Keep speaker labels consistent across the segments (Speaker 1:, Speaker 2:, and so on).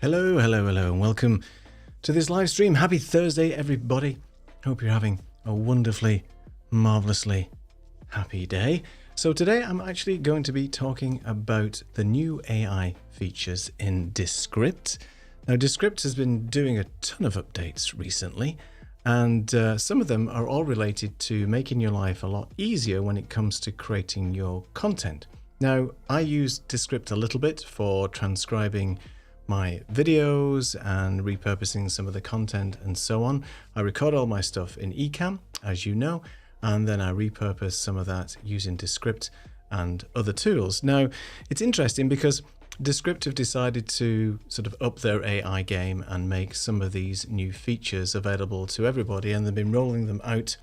Speaker 1: Hello, and welcome to this live stream. Happy Thursday, everybody. Hope you're having a wonderfully, marvelously happy day. So today I'm actually going to be talking about the new AI features in Descript. Now, Descript has been doing a ton of updates recently, and some of them are all related to making your life a lot easier when it comes to creating your content. Now, I use Descript a little bit for transcribing my videos and repurposing some of the content and so on. I record all my stuff in Ecamm, as you know, and then I repurpose some of that using Descript and other tools. Now, it's interesting because Descript have decided to sort of up their AI game and make some of these new features available to everybody, and they've been rolling them out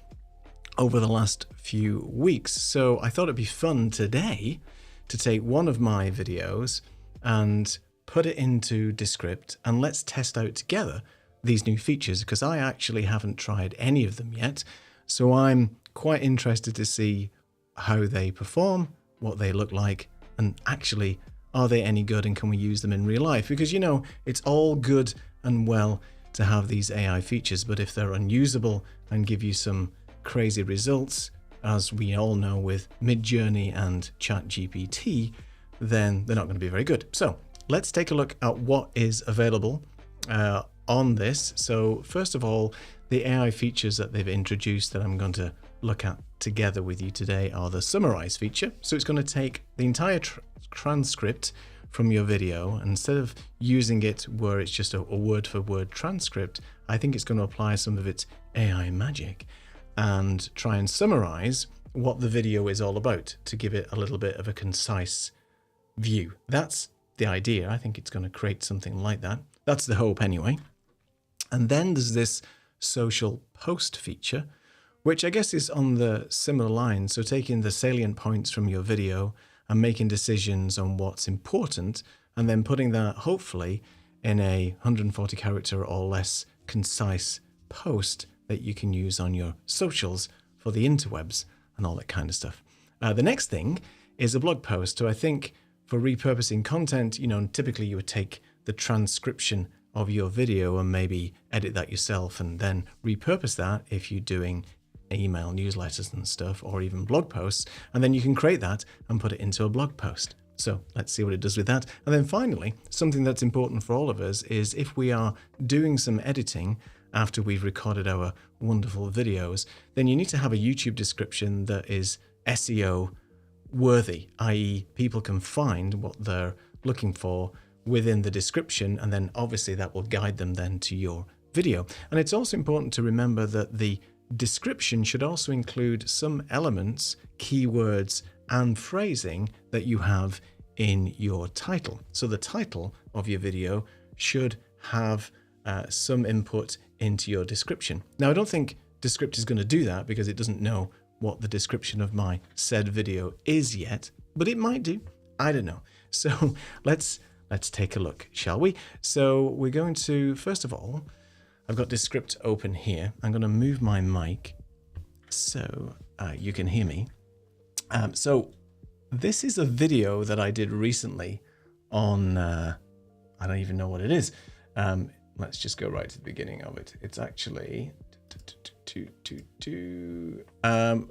Speaker 1: over the last few weeks. So I thought it'd be fun today to take one of my videos and put it into Descript and let's test out together these new features, because I actually haven't tried any of them yet. So I'm quite interested to see how they perform, what they look like, and actually, are they any good and can we use them in real life? Because, you know, it's all good and well to have these AI features, but if they're unusable and give you some crazy results, as we all know with Midjourney and ChatGPT, then they're not going to be very good. So let's take a look at what is available on this. So first of all, the AI features that they've introduced that I'm going to look at together with you today are the summarize feature. So it's going to take the entire transcript from your video, and instead of using it where it's just a word for word transcript, I think it's going to apply some of its AI magic and try and summarize what the video is all about to give it a little bit of a concise view. That's the idea. I think it's going to create something like that. That's the hope anyway. And then there's this social post feature, which I guess is on the similar lines. So taking the salient points from your video and making decisions on what's important, and then putting that hopefully in a 140 character or less concise post that you can use on your socials for the interwebs and all that kind of stuff. The next thing is a blog post. So I think for repurposing content, you know, typically you would take the transcription of your video and maybe edit that yourself and then repurpose that if you're doing email newsletters and stuff, or even blog posts, and then you can create that and put it into a blog post. So let's see what it does with that. And then finally, something that's important for all of us is if we are doing some editing after we've recorded our wonderful videos, then you need to have a YouTube description that is SEO worthy, i.e. people can find what they're looking for within the description, and then obviously that will guide them then to your video. And it's also important to remember that the description should also include some elements, keywords, and phrasing that you have in your title. So the title of your video should have some input into your description. Now, I don't think Descript is going to do that because it doesn't know what the description of my said video is yet, but it might do. I don't know. So let's take a look, shall we? So we're going to, first of all, I've got Descript open here. I'm going to move my mic so you can hear me. So this is a video that I did recently on, I don't even know what it is. Let's just go right to the beginning of it. It's actually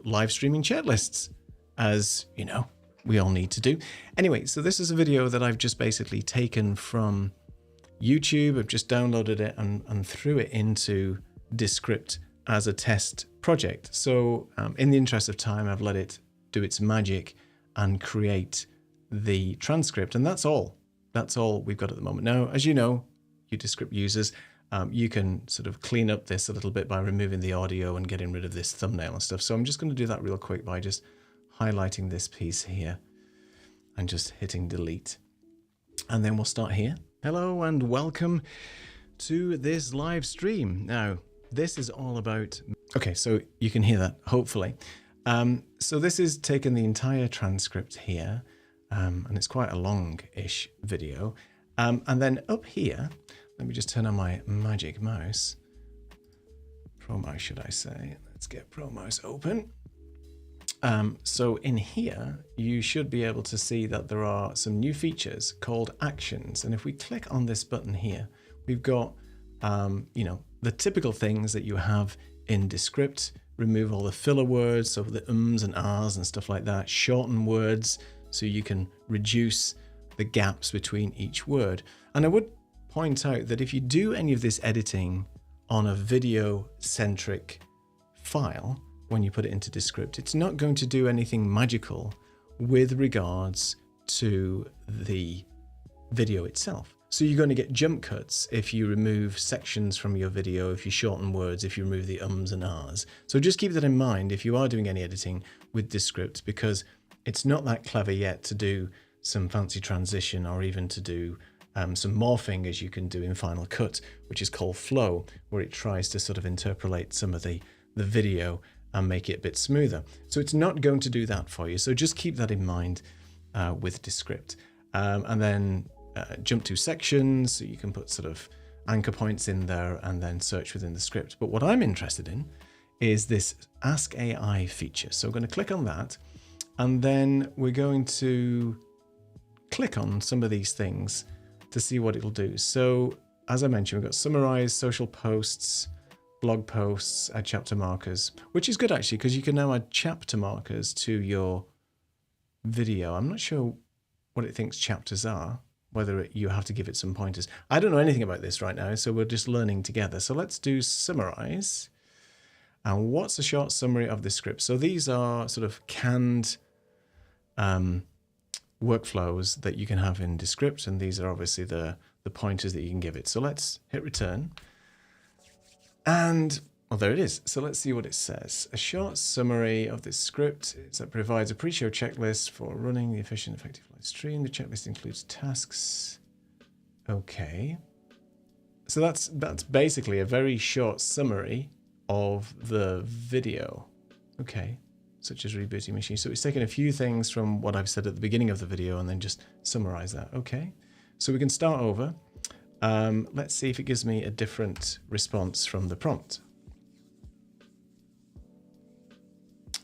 Speaker 1: live streaming chat lists, as you know, we all need to do. Anyway, so this is a video that I've just basically taken from YouTube. I've just downloaded it and threw it into Descript as a test project. So in the interest of time, I've let it do its magic and create the transcript. And that's all we've got at the moment. Now, as you know, you Descript users, you can sort of clean up this a little bit by removing the audio and getting rid of this thumbnail and stuff. So I'm just going to do that real quick by just highlighting this piece here and just hitting delete. And then we'll start here. Hello and welcome to this live stream. Now, this is all about, okay, so you can hear that, hopefully. So this is taking the entire transcript here, and it's quite a long-ish video. And then up here, let me just turn on my magic mouse. Pro mouse, should I say. Let's get Pro mouse open. So in here, you should be able to see that there are some new features called actions. And if we click on this button here, we've got, the typical things that you have in Descript. Remove all the filler words, so the ums and ahs and stuff like that. Shorten words so you can reduce the gaps between each word. And I would point out that if you do any of this editing on a video-centric file, when you put it into Descript, it's not going to do anything magical with regards to the video itself. So you're going to get jump cuts if you remove sections from your video, if you shorten words, if you remove the ums and ahs. So just keep that in mind if you are doing any editing with Descript, because it's not that clever yet to do some fancy transition or even to do some morphing as you can do in Final Cut, which is called flow, where it tries to sort of interpolate some of the video and make it a bit smoother. So it's not going to do that for you. So just keep that in mind with Descript. And then jump to sections, so you can put sort of anchor points in there and then search within the script. But what I'm interested in is this Ask AI feature. So I'm going to click on that, and then we're going to click on some of these things to see what it'll do. So as I mentioned, we've got summarize, social posts, blog posts, add chapter markers, which is good actually, because you can now add chapter markers to your video. I'm not sure what it thinks chapters are, whether you have to give it some pointers. I don't know anything about this right now, so we're just learning together. So let's do summarize. And what's a short summary of this script? So these are sort of canned workflows that you can have in Descript, and these are obviously the pointers that you can give it. So let's hit return. And, well, there it is. So let's see what it says. A short summary of this script is that provides a pre-show checklist for running the efficient, effective live stream. The checklist includes tasks. Okay. So that's basically a very short summary of the video. Okay. Such as rebooting machine. So it's taken a few things from what I've said at the beginning of the video and then just summarize that. Okay. So we can start over. Let's see if it gives me a different response from the prompt.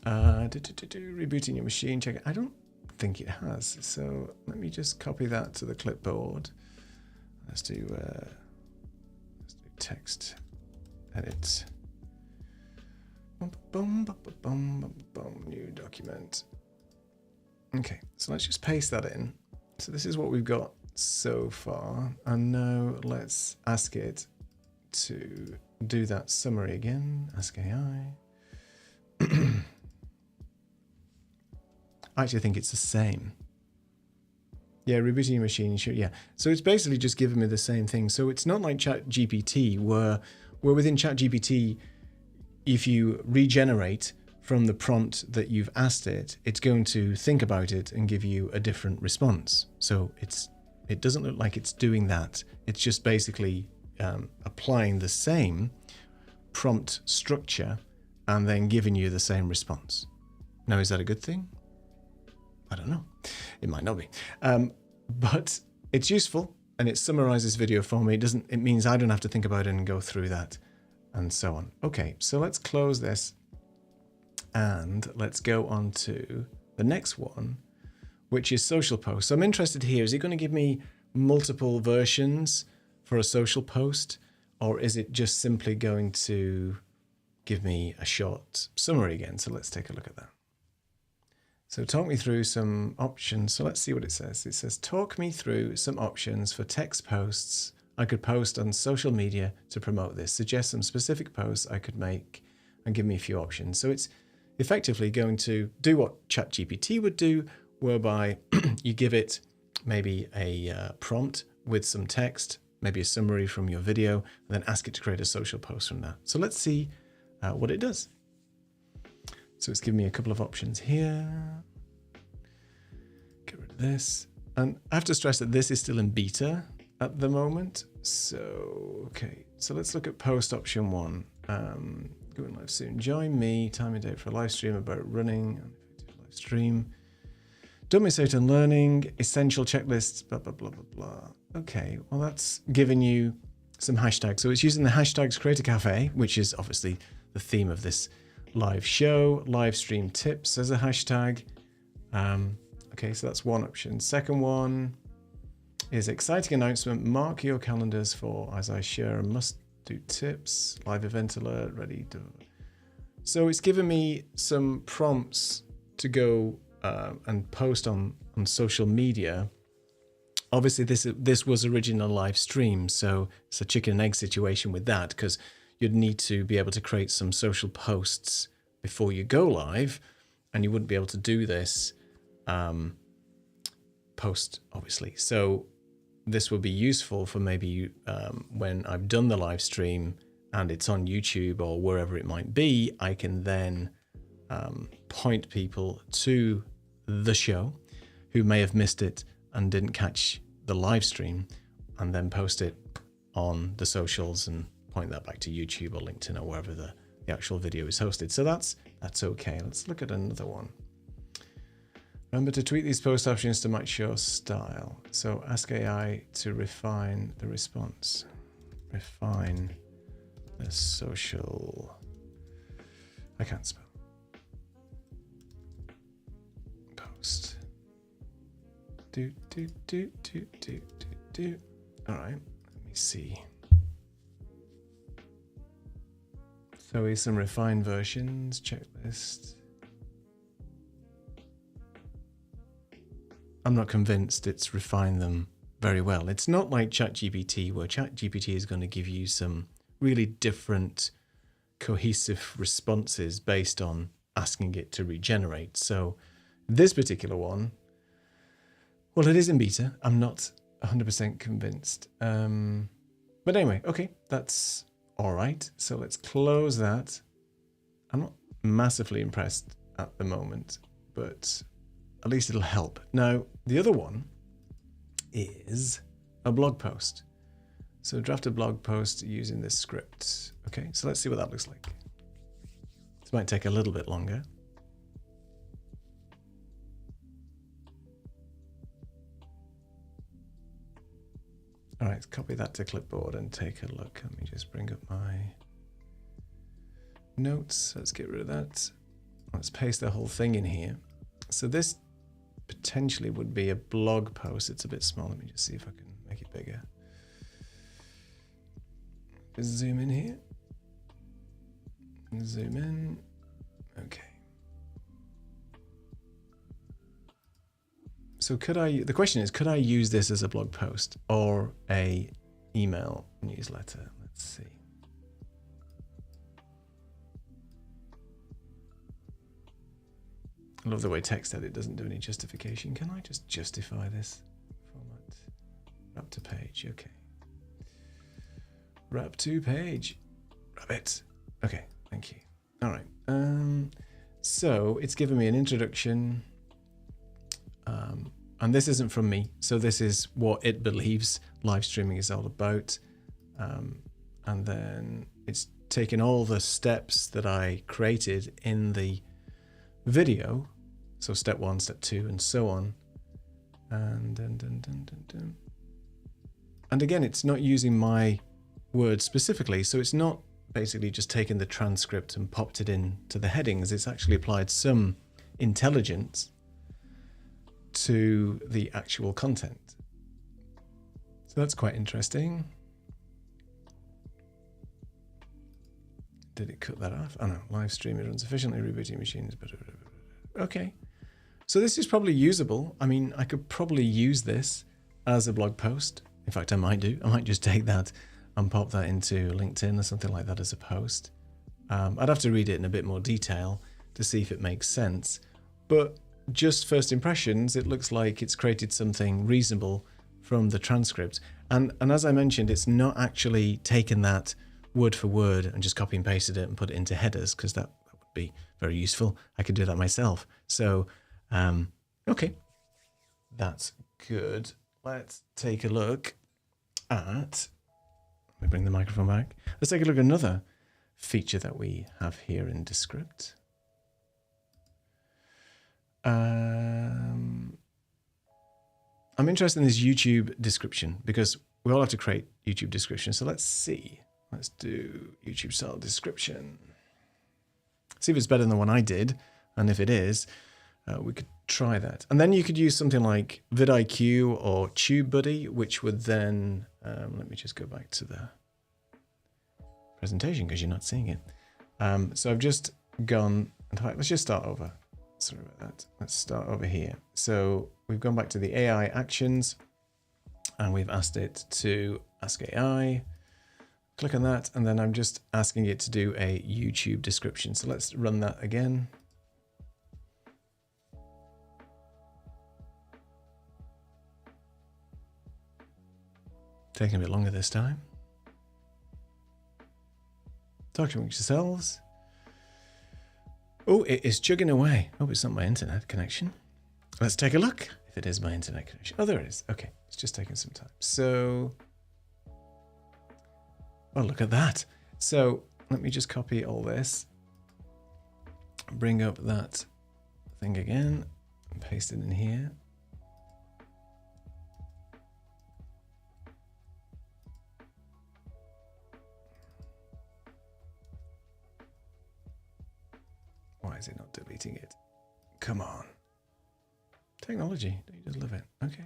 Speaker 1: Rebooting your machine, check it. I don't think it has. So let me just copy that to the clipboard. Let's do text edit. New document. Okay, so let's just paste that in. So this is what we've got so far. And now let's ask it to do that summary again. Ask AI. I actually think it's the same. Yeah, rebooting your machine, sure, yeah. So it's basically just giving me the same thing. So it's not like ChatGPT where within ChatGPT, if you regenerate from the prompt that you've asked it, it's going to think about it and give you a different response. So it doesn't look like it's doing that. It's just basically applying the same prompt structure and then giving you the same response. Now, is that a good thing? I don't know. It might not be. But it's useful and it summarizes video for me. It means I don't have to think about it and go through that and so on. Okay, so let's close this and let's go on to the next one, which is social posts. So I'm interested here, is it going to give me multiple versions for a social post, or is it just simply going to give me a short summary again? So let's take a look at that. So talk me through some options. So let's see what it says. It says, talk me through some options for text posts I could post on social media to promote this. Suggest some specific posts I could make and give me a few options. So it's effectively going to do what ChatGPT would do, whereby you give it maybe a prompt with some text, maybe a summary from your video, and then ask it to create a social post from that. So let's see what it does. So it's giving me a couple of options here. Get rid of this. And I have to stress that this is still in beta at the moment. So, okay. So let's look at post option 1. Going live soon. Join me. Time and date for a live stream about running an effective live stream. Don't miss out on learning. Essential checklists. Blah, blah, blah, blah, blah. Okay. Well, that's giving you some hashtags. So it's using the hashtags Creator Cafe, which is obviously the theme of this live show, live stream tips as a hashtag. Okay, so that's one option. Second one is exciting announcement. Mark your calendars for as I share a must-do tips, live event alert, ready to. So it's given me some prompts to go and post on social media. Obviously, this was original live stream, so it's a chicken and egg situation with that, because you'd need to be able to create some social posts before you go live, and you wouldn't be able to do this post, obviously. So this would be useful for maybe when I've done the live stream and it's on YouTube or wherever it might be, I can then point people to the show who may have missed it and didn't catch the live stream, and then post it on the socials and point that back to YouTube or LinkedIn or wherever the actual video is hosted. So that's okay. Let's look at another one. Remember to tweak these post options to match your style. So ask AI to refine the response. Refine the social. I can't spell. Post. Do. All right, let me see. So here's some refined versions, checklist. I'm not convinced it's refined them very well. It's not like ChatGPT, where ChatGPT is going to give you some really different cohesive responses based on asking it to regenerate. So this particular one, well, it is in beta. I'm not 100% convinced. But anyway, okay, that's all right. So let's close that. I'm not massively impressed at the moment, but at least it'll help. Now, the other one is a blog post. So draft a blog post using this script. Okay, so let's see what that looks like. This might take a little bit longer. All right, copy that to clipboard and take a look. Let me just bring up my notes. Let's get rid of that. Let's paste the whole thing in here. So this potentially would be a blog post. It's a bit small. Let me just see if I can make it bigger. Just zoom in here. Zoom in. Okay. So the question is, could I use this as a blog post or a email newsletter? Let's see. I love the way text edit doesn't do any justification. Can I just justify this format? Wrap to page, okay. Wrap to page. Wrap it. Okay, thank you. All right. So it's given me an introduction. And this isn't from me. So this is what it believes live streaming is all about. And then it's taken all the steps that I created in the video. So step 1, step 2, and so on. And again, it's not using my words specifically. So it's not basically just taken the transcript and popped it into the headings. It's actually applied some intelligence to the actual content. So that's quite interesting. Did it cut that off? Oh no, live streaming runs efficiently, rebooting machines. Okay. So this is probably usable. I mean, I could probably use this as a blog post. In fact, I might do. I might just take that and pop that into LinkedIn or something like that as a post. I'd have to read it in a bit more detail to see if it makes sense. But just first impressions, it looks like it's created something reasonable from the transcript. And as I mentioned, it's not actually taken that word for word and just copy and pasted it and put it into headers, because that would be very useful. I could do that myself. So, okay, that's good. Let's take a look at, let me bring the microphone back. Let's take a look at another feature that we have here in Descript. I'm interested in this YouTube description because we all have to create YouTube descriptions. So let's see. Let's do YouTube style description. see if it's better than the one I did. And if it is, we could try that. And then you could use something like vidIQ or TubeBuddy, which would then, let me just go back to the presentation because you're not seeing it. So I've just gone, in fact, let's just start over. Sorry about that. Let's start over here. So we've gone back to the AI actions and we've asked it to ask AI. Click on that, and then I'm just asking it to do a YouTube description. So let's run that again. Taking a bit longer this time. Talk amongst yourselves. Oh, it is chugging away. Oh, it's not my internet connection. Let's take a look if it is my internet connection. Oh, there it is. Okay, it's just taking some time. So, oh, look at that. So let me just copy all this. Bring up that thing again and paste it in here. Why is it not deleting it? Come on. Technology, don't you just love it? Okay.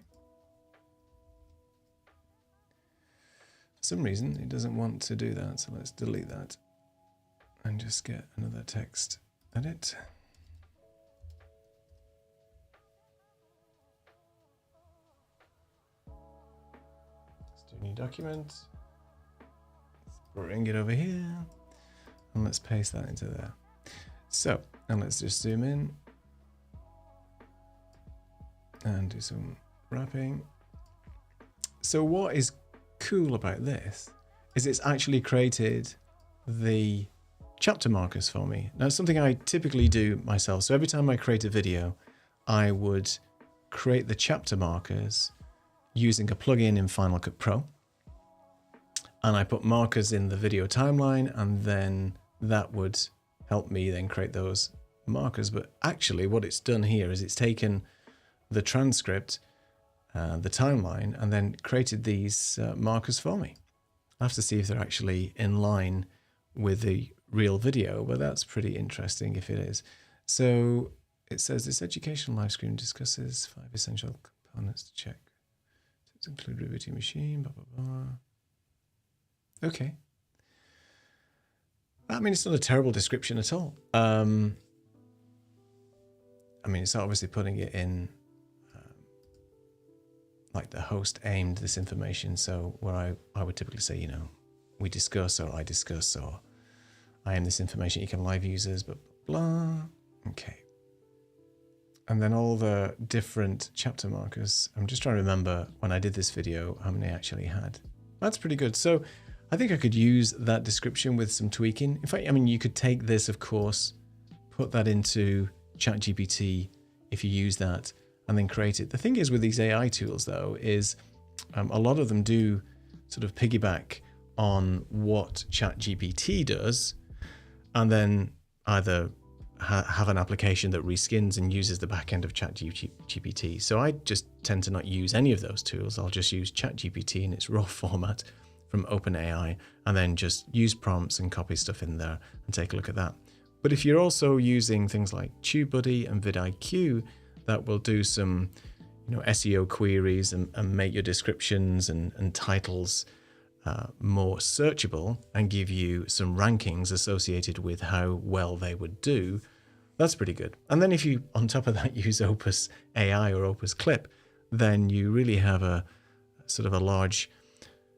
Speaker 1: For some reason, it doesn't want to do that, so let's delete that and just get another text edit. Let's do a new document. Let's bring it over here and let's paste that into there. So, and let's just zoom in and do some wrapping. So what is cool about this is it's actually created the chapter markers for me. Now, it's something I typically do myself. So every time I create a video, I would create the chapter markers using a plugin in Final Cut Pro. And I put markers in the video timeline, and then that would help me then create those markers. But actually what it's done here is it's taken the transcript, the timeline, and then created these markers for me. I'll have to see if they're actually in line with the real video, but that's pretty interesting if it is. So it says this educational live stream discusses 5 essential components to check. To include riveting machine, blah, blah, blah. Okay. I mean, it's not a terrible description at all. I mean, it's obviously putting it in like the host aimed this information. So where I would typically say, you know, we discuss, or I discuss, or I aim this information, Ecamm Live users, blah, blah, blah. Okay. And then all the different chapter markers. I'm just trying to remember when I did this video, how many I actually had. That's pretty good. So I think I could use that description with some tweaking. In fact, I mean, you could take this, of course, put that into ChatGPT if you use that, and then create it. The thing is with these AI tools, though, is a lot of them do sort of piggyback on what ChatGPT does, and then either have an application that reskins and uses the back end of ChatGPT. So I just tend to not use any of those tools. I'll just use ChatGPT in its raw format from OpenAI, and then just use prompts and copy stuff in there and take a look at that. But if you're also using things like TubeBuddy and vidIQ, that will do some, you know, SEO queries and make your descriptions and titles more searchable and give you some rankings associated with how well they would do, that's pretty good. And then if you, on top of that, use Opus AI or Opus Clip, then you really have a sort of a large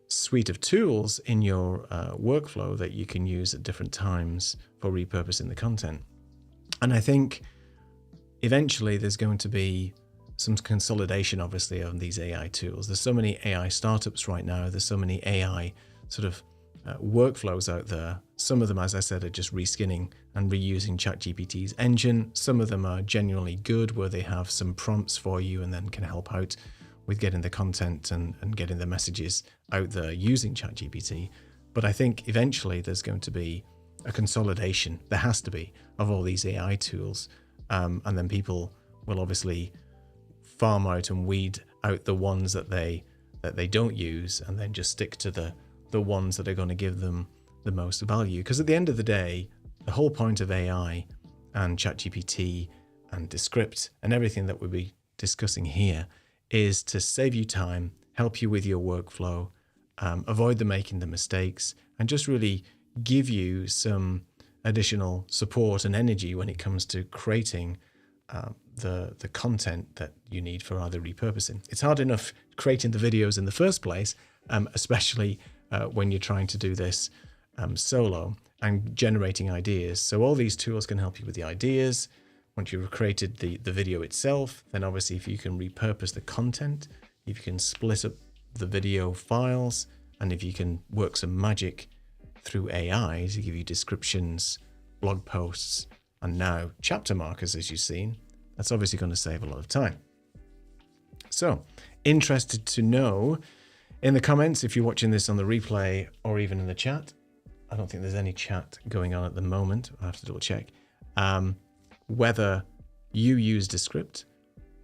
Speaker 1: suite of tools in your workflow that you can use at different times for repurposing the content. And I think eventually there's going to be some consolidation, obviously, on these AI tools. There's so many AI startups right now. There's so many AI sort of workflows out there. Some of them, as I said, are just reskinning and reusing ChatGPT's engine. Some of them are genuinely good, where they have some prompts for you and then can help out with getting the content and getting the messages out there using ChatGPT. But I think eventually there's going to be a consolidation, there has to be, of all these AI tools. And then people will obviously farm out and weed out the ones that they don't use, and then just stick to the ones that are going to give them the most value. Because at the end of the day, the whole point of AI and ChatGPT and Descript and everything that we'll be discussing here is to save you time, help you with your workflow, avoid making the mistakes, and just really give you some additional support and energy when it comes to creating the content that you need for either repurposing. It's hard enough creating the videos in the first place, especially when you're trying to do this solo and generating ideas. So all these tools can help you with the ideas. Once you've created the video itself, then obviously if you can repurpose the content, if you can split up the video files, and if you can work some magic through AI to give you descriptions, blog posts, and now chapter markers, as you've seen, that's obviously going to save a lot of time. So, interested to know in the comments, if you're watching this on the replay or even in the chat, I don't think there's any chat going on at the moment, I'll have to double check, whether you use Descript,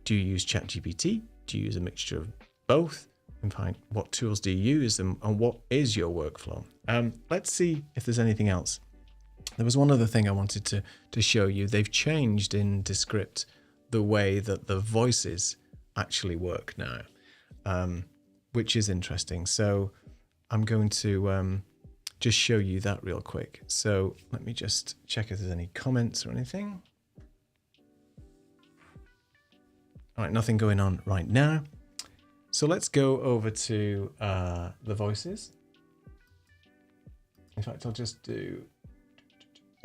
Speaker 1: do you use ChatGPT, do you use a mixture of both, and find what tools do you use and what is your workflow. Let's see if there's anything else. There was one other thing I wanted to show you. They've changed in Descript the way that the voices actually work now, which is interesting. So I'm going to just show you that real quick. So let me just check if there's any comments or anything. All right, nothing going on right now. So let's go over to the voices. In fact, I'll just do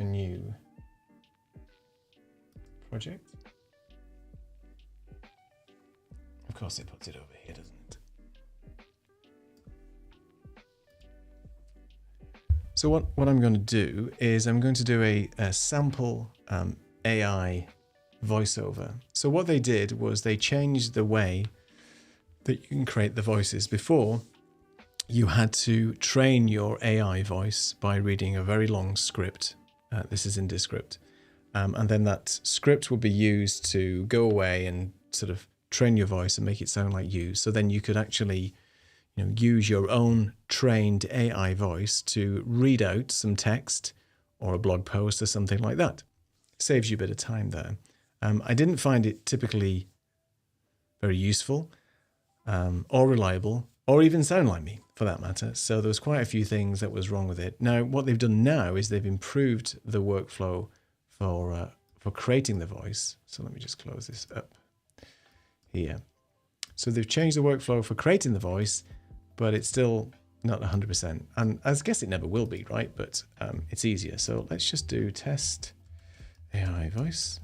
Speaker 1: a new project. Of course, it puts it over here, doesn't it? So what I'm going to do is I'm going to do a sample AI voiceover. So what they did was they changed the way that you can create the voices. Before, you had to train your AI voice by reading a very long script. This is in Descript. And then that script will be used to go away and sort of train your voice and make it sound like you. So then you could actually, use your own trained AI voice to read out some text or a blog post or something like that. Saves you a bit of time there. I didn't find it typically very useful or reliable or even sound like me for that matter. So there was quite a few things that was wrong with it. Now, what they've done now is they've improved the workflow for creating the voice. So let me just close this up here. So they've changed the workflow for creating the voice, but it's still not 100%. And I guess it never will be, right? But it's easier. So let's just do test AI voice.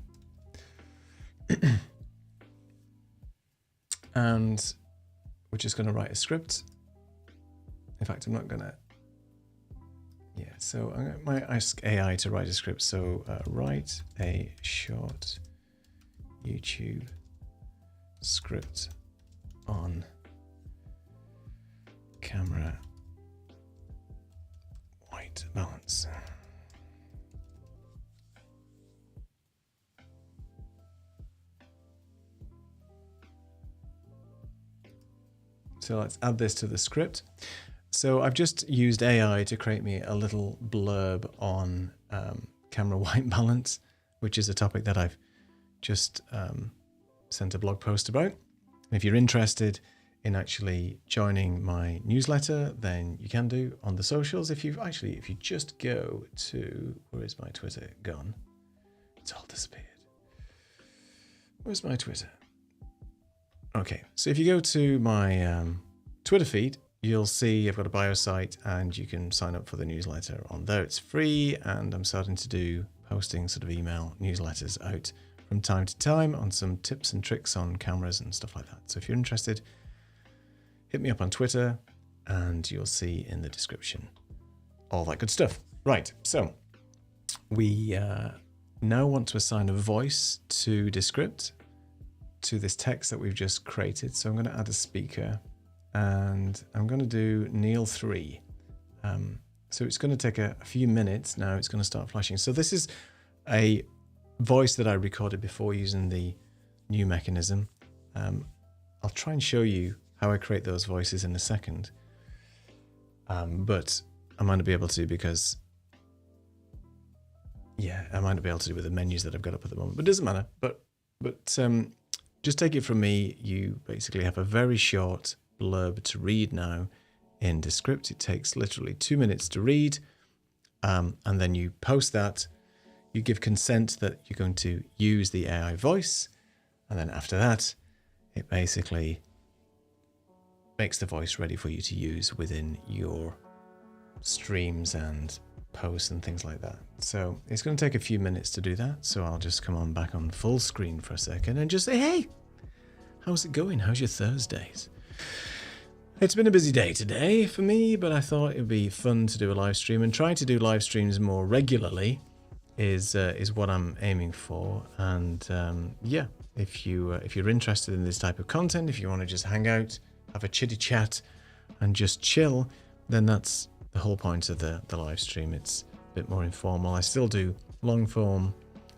Speaker 1: And we're just going to write a script. In fact, I'm not going to. Yeah, so I might ask AI to write a script. So write a short YouTube script on camera white balance. So let's add this to the script. So I've just used AI to create me a little blurb on camera white balance, which is a topic that I've just sent a blog post about. If you're interested in actually joining my newsletter, then you can do on the socials. If you just go to, where is my Twitter gone? It's all disappeared. Where's my Twitter? Okay, so if you go to my Twitter feed, you'll see I've got a bio site and you can sign up for the newsletter on there. It's free, and I'm starting to do posting sort of email newsletters out from time to time on some tips and tricks on cameras and stuff like that. So if you're interested, hit me up on Twitter and you'll see in the description all that good stuff. Right, so we now want to assign a voice to Descript, to this text that we've just created. So I'm going to add a speaker and I'm going to do Neil 3. So it's going to take a few minutes. Now it's going to start flashing. So this is a voice that I recorded before using the new mechanism. I'll try and show you how I create those voices in a second. But I might not be able to because yeah, I might not be able to do with the menus that I've got up at the moment, but it doesn't matter. But just take it from me, you basically have a very short blurb to read now in Descript. It takes literally 2 minutes to read, and then you post that. You give consent that you're going to use the AI voice, and then after that, it basically makes the voice ready for you to use within your streams and posts and things like that. So it's going to take a few minutes to do that. So I'll just come on back on full screen for a second and just say, hey, how's it going? How's your Thursdays? It's been a busy day today for me, but I thought it'd be fun to do a live stream, and trying to do live streams more regularly is what I'm aiming for. And yeah, if you're interested in this type of content, if you want to just hang out, have a chitty chat and just chill, then that's the whole point of the live stream. It's a bit more informal. I still do long form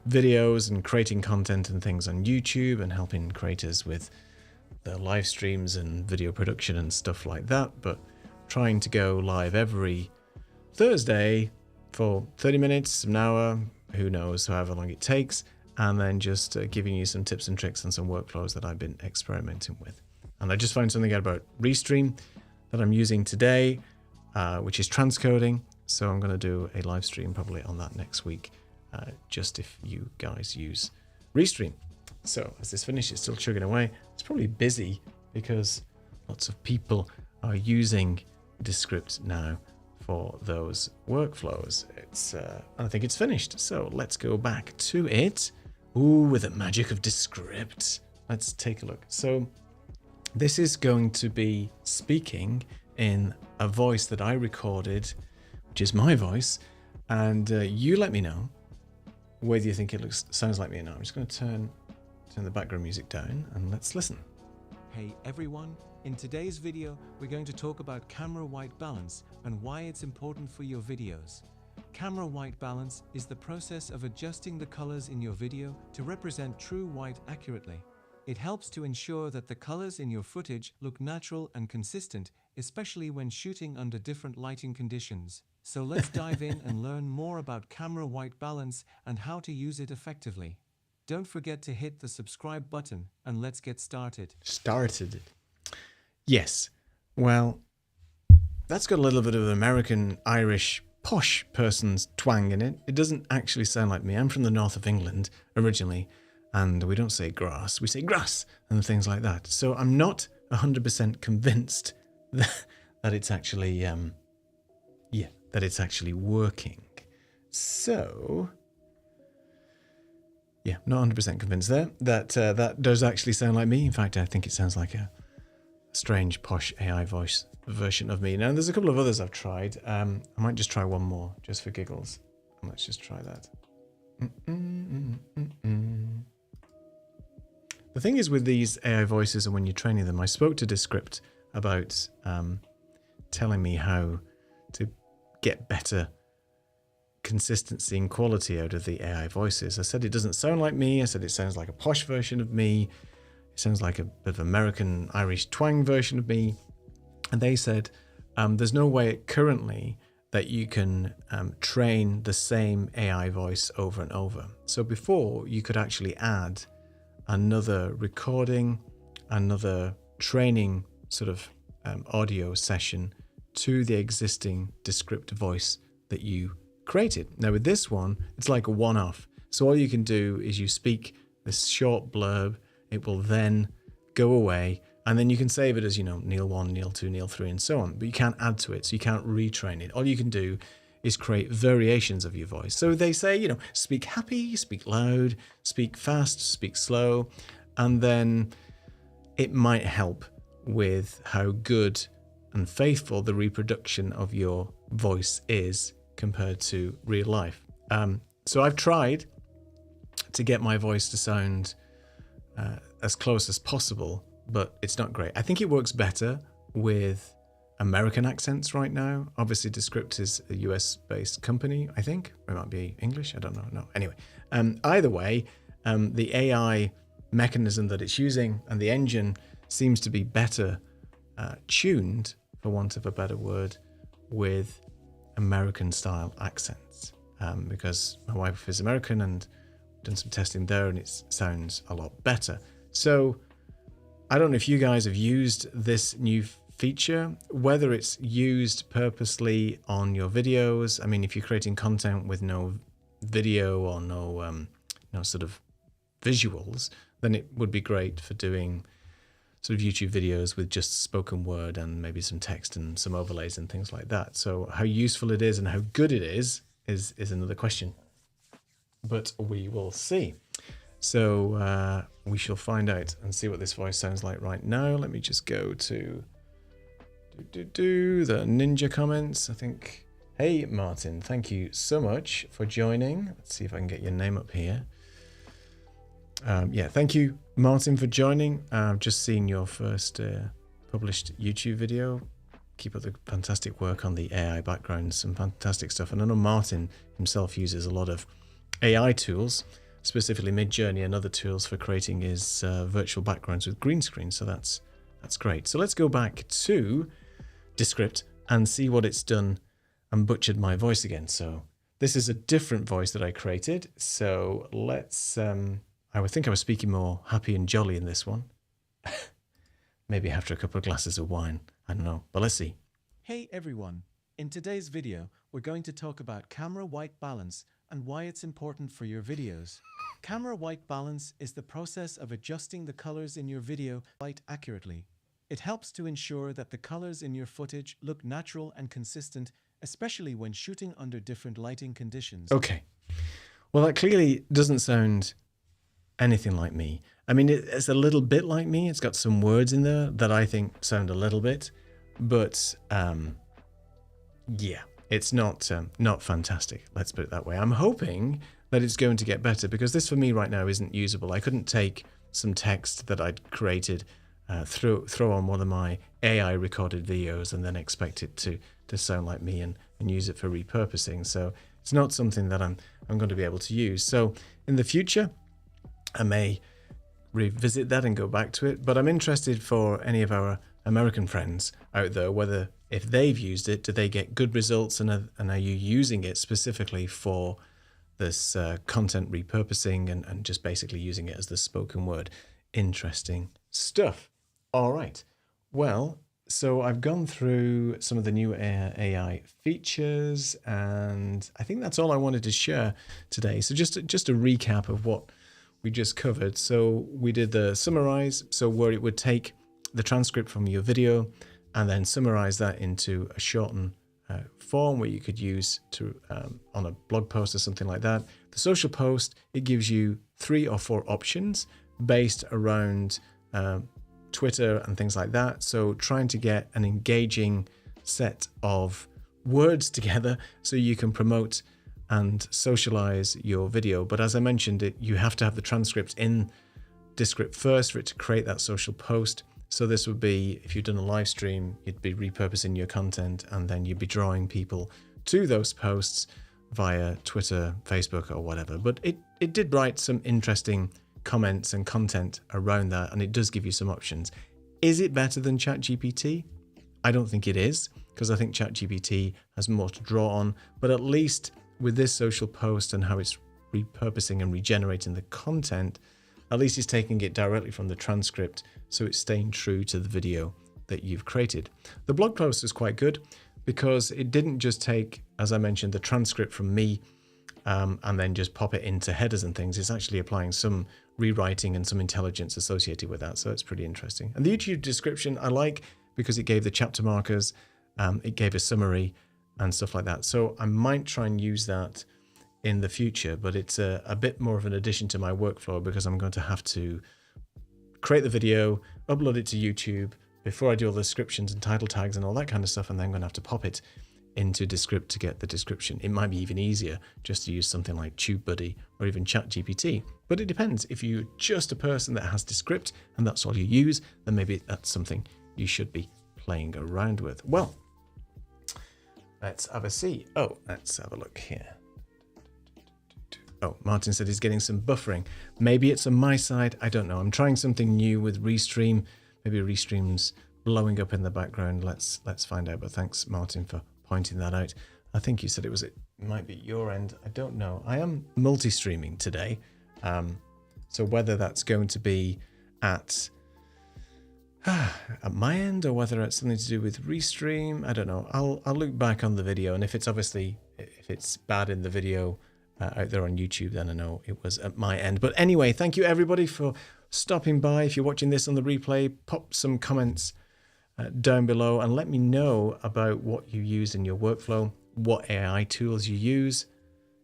Speaker 1: videos and creating content and things on YouTube and helping creators with the live streams and video production and stuff like that, but trying to go live every Thursday for 30 minutes, an hour, who knows, however long it takes, and then just giving you some tips and tricks and some workflows that I've been experimenting with. And I just found something out about Restream that I'm using today, which is transcoding. So I'm going to do a live stream probably on that next week, just if you guys use Restream. So as this finishes, it's still chugging away. It's probably busy because lots of people are using Descript now for those workflows. I think it's finished. So let's go back to it. Ooh, with the magic of Descript. Let's take a look. So this is going to be speaking in a voice that I recorded, which is my voice. And you let me know whether you think it sounds like me or not. I'm just going to turn the background music down and let's listen.
Speaker 2: Hey everyone, in today's video we're going to talk about camera white balance and why it's important for your videos. Camera white balance is the process of adjusting the colors in your video to represent true white accurately. It helps to ensure that the colors in your footage look natural and consistent, especially when shooting under different lighting conditions. So let's dive in and learn more about camera white balance and how to use it effectively. Don't forget to hit the subscribe button and let's get started.
Speaker 1: Yes. Well, that's got a little bit of American, Irish, posh person's twang in it. It doesn't actually sound like me. I'm from the north of England originally, and we don't say grass, we say grass and things like that. So I'm not 100% convinced that it's actually, that it's actually working. So yeah, not 100% convinced there that that does actually sound like me. In fact, I think it sounds like a strange posh AI voice version of me. Now, there's a couple of others I've tried. I might just try one more just for giggles. Let's just try that. The thing is with these AI voices and when you're training them, I spoke to Descript about telling me how to get better consistency and quality out of the AI voices. I said it doesn't sound like me. I said it sounds like a posh version of me. It sounds like a bit of American Irish twang version of me. And they said there's no way currently that you can train the same AI voice over and over. So before, you could actually add another recording, another training sort of audio session to the existing Descript voice that you created. Now with this one, it's like a one-off. So all you can do is you speak this short blurb, it will then go away, and then you can save it as, you know, Neil 1, Neil 2, Neil 3, and so on. But you can't add to it, so you can't retrain it. All you can do is create variations of your voice. So they say, you know, speak happy, speak loud, speak fast, speak slow, and then it might help with how good and faithful the reproduction of your voice is compared to real life. So I've tried to get my voice to sound as close as possible, but it's not great. I think it works better with American accents right now. Obviously, Descript is a US-based company, I think. It might be English, I don't know. No, anyway. Either way, the AI mechanism that it's using and the engine seems to be better tuned, for want of a better word, with American-style accents. because my wife is American and done some testing there, and it sounds a lot better. So I don't know if you guys have used this new feature, whether it's used purposely on your videos. I mean, if you're creating content with no video or no sort of visuals, then it would be great for doing sort of YouTube videos with just spoken word and maybe some text and some overlays and things like that. So how useful it is and how good it is another question, but we will see. So we shall find out and see what this voice sounds like right now. Let me just go to the ninja comments. I think, hey Martin, thank you so much for joining. Let's see if I can get your name up here. Yeah, thank you Martin for joining. I've just seen your first published YouTube video. Keep up the fantastic work on the AI background, some fantastic stuff. And I know Martin himself uses a lot of AI tools, specifically Midjourney and other tools for creating his virtual backgrounds with green screen. So that's great. So let's go back to Descript and see what it's done and butchered my voice again. So this is a different voice that I created. So let's, I would think I was speaking more happy and jolly in this one. Maybe after a couple of glasses of wine. I don't know, but let's see.
Speaker 2: Hey everyone, in today's video, we're going to talk about camera white balance and why it's important for your videos. Camera white balance is the process of adjusting the colors in your video light accurately. It helps to ensure that the colors in your footage look natural and consistent, especially when shooting under different lighting conditions.
Speaker 1: Okay. Well, that clearly doesn't sound anything like me. I mean, it's a little bit like me. It's got some words in there that I think sound a little bit, but yeah, it's not fantastic. Let's put it that way. I'm hoping that it's going to get better, because this for me right now isn't usable. I couldn't take some text that I'd created, throw on one of my AI recorded videos and then expect it to sound like me and use it for repurposing. So it's not something that I'm going to be able to use. So in the future, I may revisit that and go back to it, but I'm interested for any of our American friends out there, whether if they've used it, do they get good results, and are you using it specifically for this content repurposing and just basically using it as the spoken word? Interesting stuff. All right. Well, so I've gone through some of the new AI features, and I think that's all I wanted to share today. So just a recap of what we just covered. So we did the summarize, so where it would take the transcript from your video and then summarize that into a shortened form where you could use to on a blog post or something like that. The social post, it gives you 3 or 4 options based around Twitter and things like that. So trying to get an engaging set of words together so you can promote and socialize your video. But as I mentioned, you have to have the transcript in Descript first for it to create that social post. So this would be, if you've done a live stream, you'd be repurposing your content, and then you'd be drawing people to those posts via Twitter, Facebook, or whatever. But it did write some interesting comments and content around that, and it does give you some options. Is it better than ChatGPT? I don't think it is, because I think ChatGPT has more to draw on, but at least with this social post and how it's repurposing and regenerating the content, at least it's taking it directly from the transcript, so it's staying true to the video that you've created. The blog post is quite good because it didn't just take, as I mentioned, the transcript from me and then just pop it into headers and things. It's actually applying some rewriting and some intelligence associated with that, so it's pretty interesting. And the YouTube description I like because it gave the chapter markers, it gave a summary and stuff like that. So I might try and use that in the future, but it's a bit more of an addition to my workflow because I'm going to have to create the video, upload it to YouTube before I do all the descriptions and title tags and all that kind of stuff, and then I'm going to have to pop it into Descript to get the description. It might be even easier just to use something like TubeBuddy or even ChatGPT, but it depends. If you're just a person that has Descript and that's all you use, then maybe that's something you should be playing around with. Well, let's have a see. Oh, let's have a look here. Oh, Martin said he's getting some buffering. Maybe it's on my side. I don't know. I'm trying something new with Restream. Maybe Restream's blowing up in the background. Let's find out. But thanks, Martin, for pointing that out. I think you said it might be your end. I don't know. I am multi-streaming today. So whether that's going to be at my end or whether it's something to do with Restream, I don't know. I'll look back on the video, and if it's bad in the video out there on YouTube, then I know it was at my end. But anyway, thank you everybody for stopping by. If you're watching this on the replay, pop some comments down below and let me know about what you use in your workflow, what AI tools you use.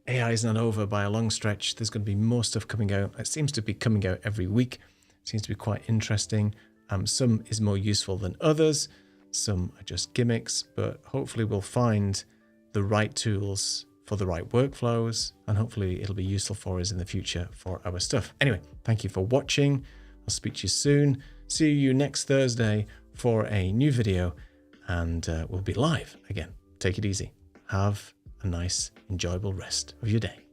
Speaker 1: AI is not over by a long stretch. There's going to be more stuff coming out. It seems to be coming out every week. It seems to be quite interesting. Some is more useful than others. Some are just gimmicks, but hopefully we'll find the right tools for the right workflows, and hopefully it'll be useful for us in the future for our stuff. Anyway, thank you for watching. I'll speak to you soon. See you next Thursday for a new video, and we'll be live again. Take it easy. Have a nice, enjoyable rest of your day.